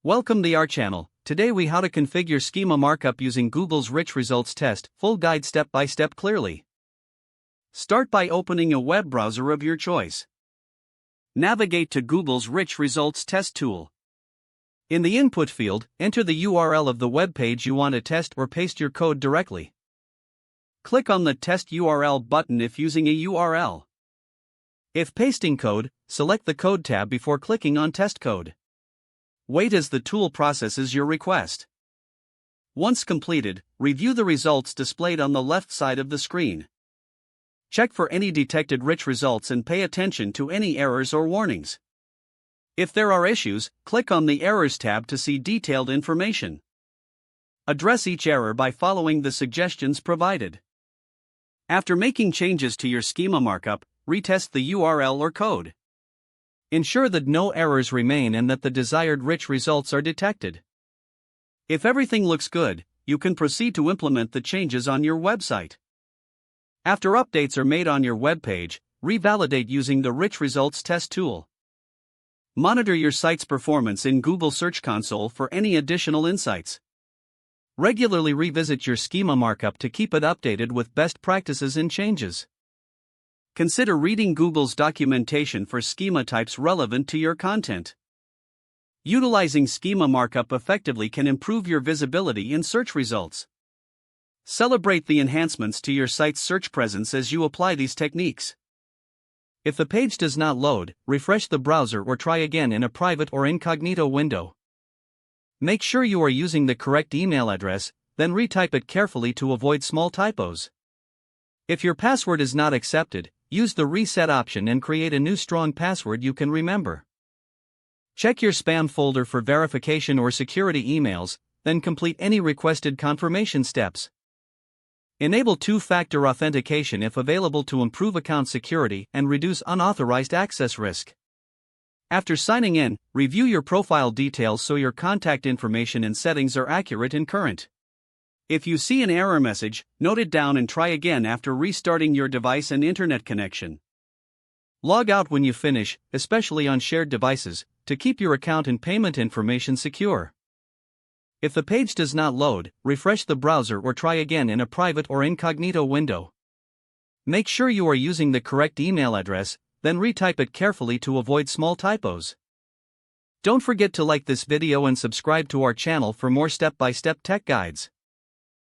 Welcome to our channel. Today we how to configure schema markup using Google's rich results test, full guide step by step clearly. Start by opening a web browser of your choice. Navigate to Google's rich results test tool. In the input field, enter the URL of the web page you want to test or paste your code directly. Click on the test URL button if using a URL. If pasting code, select the code tab before clicking on test code. Wait as the tool processes your request. Once completed, review the results displayed on the left side of the screen. Check for any detected rich results and pay attention to any errors or warnings. If there are issues, click on the Errors tab to see detailed information. Address each error by following the suggestions provided. After making changes to your schema markup, retest the URL or code. Ensure that no errors remain and that the desired rich results are detected. If everything looks good, you can proceed to implement the changes on your website. After updates are made on your web page, revalidate using the Rich Results Test tool. Monitor your site's performance in Google Search Console for any additional insights. Regularly revisit your schema markup to keep it updated with best practices and changes. Consider reading Google's documentation for schema types relevant to your content. Utilizing schema markup effectively can improve your visibility in search results. Celebrate the enhancements to your site's search presence as you apply these techniques. If the page does not load, refresh the browser or try again in a private or incognito window. Make sure you are using the correct email address, then retype it carefully to avoid small typos. If your password is not accepted, use the reset option and create a new strong password you can remember. Check your spam folder for verification or security emails, then complete any requested confirmation steps. Enable two-factor authentication if available to improve account security and reduce unauthorized access risk. After signing in, review your profile details so your contact information and settings are accurate and current. If you see an error message, note it down and try again after restarting your device and internet connection. Log out when you finish, especially on shared devices, to keep your account and payment information secure. If the page does not load, refresh the browser or try again in a private or incognito window. Make sure you are using the correct email address, then retype it carefully to avoid small typos. Don't forget to like this video and subscribe to our channel for more step-by-step tech guides.